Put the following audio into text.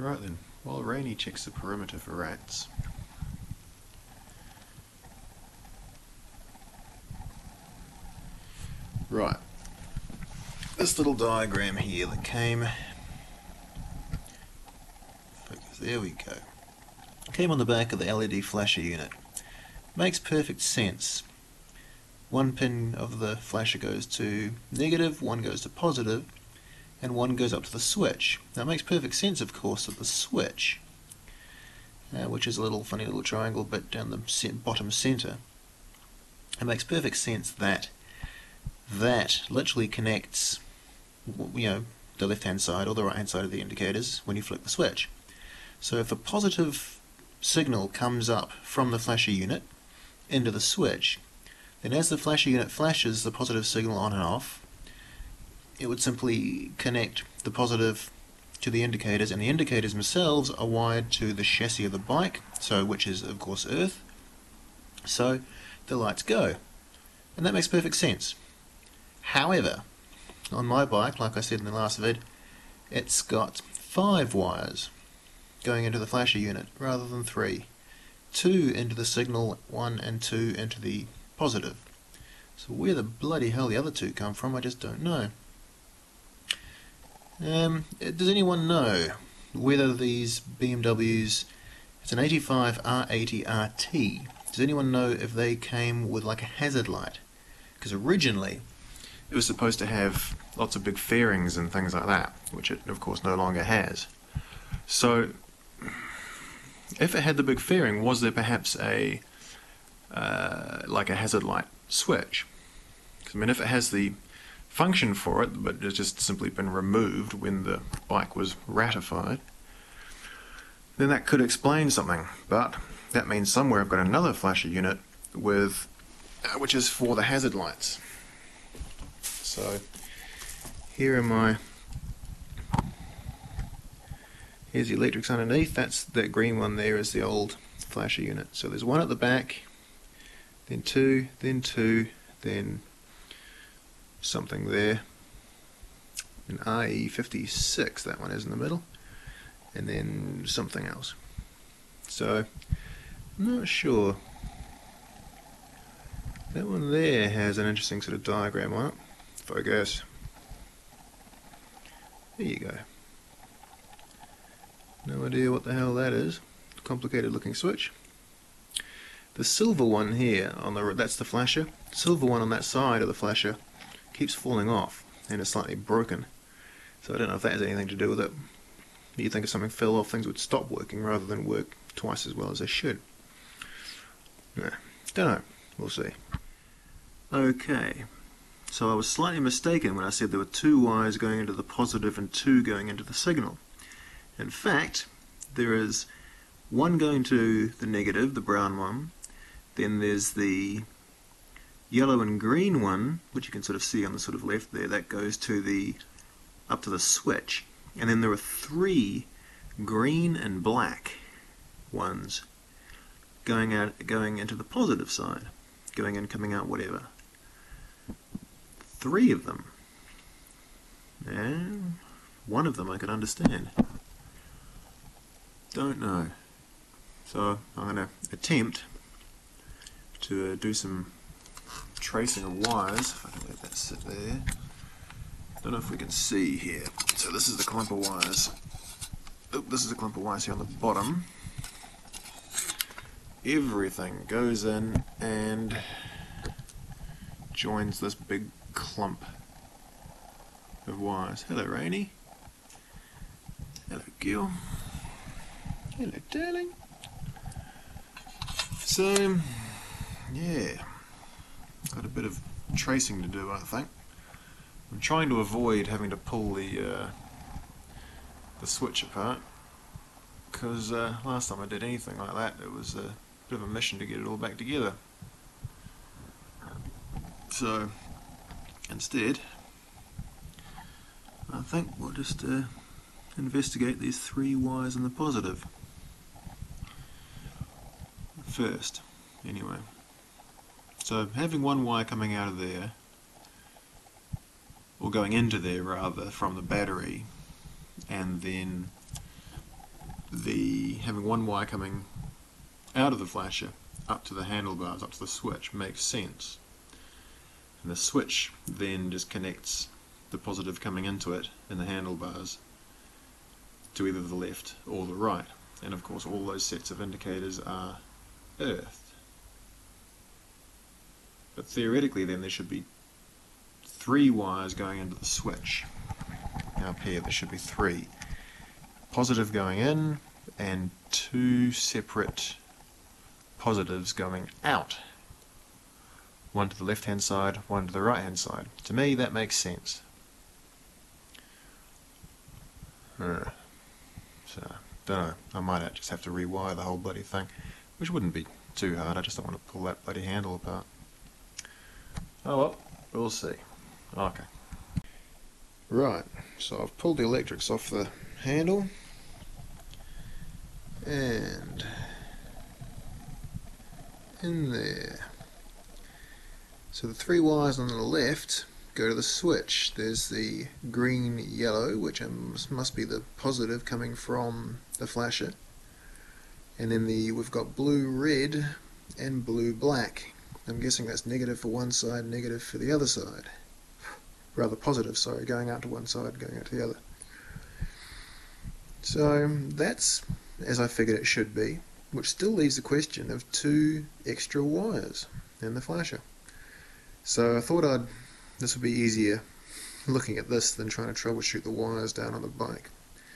Right then, while Rainey checks the perimeter for rats, right, this little diagram here that came, focus, there we go, came on the back of the LED flasher unit. Makes perfect sense. One pin of the flasher goes to negative, one goes to positive, and one goes up to the switch. Now it makes perfect sense, of course, that the switch, which is a little funny little triangle bit down the bottom center, it makes perfect sense that that literally connects, the left hand side or the right hand side of the indicators when you flick the switch. So if a positive signal comes up from the flasher unit into the switch, then as the flasher unit flashes the positive signal on and off, it would simply connect the positive to the indicators, and the indicators themselves are wired to the chassis of the bike, which is of course Earth, so the lights go, and that makes perfect sense. However, on my bike, like I said in the last vid, it's got 5 wires going into the flasher unit rather than 3. 2 into the signal, 1 and 2 into the positive. So where the bloody hell the other 2 come from, I just don't know. Does anyone know whether these BMWs, it's an 85 R80 RT, does anyone know if they came with like a hazard light? Because originally it was supposed to have lots of big fairings and things like that, which it of course no longer has. So if it had the big fairing, was there perhaps a like a hazard light switch? I mean, if it has the function for it, but it's just simply been removed when the bike was ratified, then that could explain something. But that means somewhere I've got another flasher unit with, which is for the hazard lights. So here are my, here's the electrics underneath. That green one there is the old flasher unit. So there's one at the back, then 2, then 2, then something there, an RE56, that one is in the middle, and then something else. So I'm not sure. That one there has an interesting sort of diagram on it. Focus. There you go. No idea what the hell that is. Complicated looking switch. The silver one here on that's the flasher. Silver one on that side of the flasher keeps falling off and is slightly broken. So I don't know if that has anything to do with it. You'd think if something fell off, things would stop working rather than work twice as well as they should. Nah, don't know. We'll see. Okay, so I was slightly mistaken when I said there were 2 wires going into the positive and 2 going into the signal. In fact, there is one going to the negative, the brown one, then there's the yellow and green one, which you can sort of see on the sort of left there, that goes to the up to the switch, and then there are 3 green and black ones going into the positive side, going in, coming out, whatever. 3 of them, and one of them I could understand. Don't know. So I'm going to attempt to do some tracing of wires, if I can let that sit there. Don't know if we can see here. So this is the clump of wires. Oh, this is a clump of wires here on the bottom. Everything goes in and joins this big clump of wires. Hello, Rainey. Hello, Gil. Hello, darling. So, yeah, got a bit of tracing to do, I think. I'm trying to avoid having to pull the switch apart, because last time I did anything like that, it was a bit of a mission to get it all back together. So, instead, I think we'll just investigate these 3 wires in the positive first, anyway. So having one wire coming out of there, or going into there rather, from the battery, and then having one wire coming out of the flasher up to the handlebars, up to the switch, makes sense. And the switch then just connects the positive coming into it in the handlebars to either the left or the right. And of course all those sets of indicators are earthed. But theoretically then there should be 3 wires going into the switch. Up here there should be 3. Positive going in and 2 separate positives going out. One to the left hand side, one to the right hand side. To me that makes sense. So, don't know, I might just have to rewire the whole bloody thing, which wouldn't be too hard. I just don't want to pull that bloody handle apart. Oh well, we'll see. Okay. Right, so I've pulled the electrics off the handle and in there. So the 3 wires on the left go to the switch. There's the green yellow, which must be the positive coming from the flasher, and then we've got blue red and blue black. I'm guessing that's negative for one side, negative for the other side. Rather positive, sorry, going out to one side, going out to the other. So that's as I figured it should be, which still leaves the question of 2 extra wires in the flasher. So I thought this would be easier looking at this than trying to troubleshoot the wires down on the bike.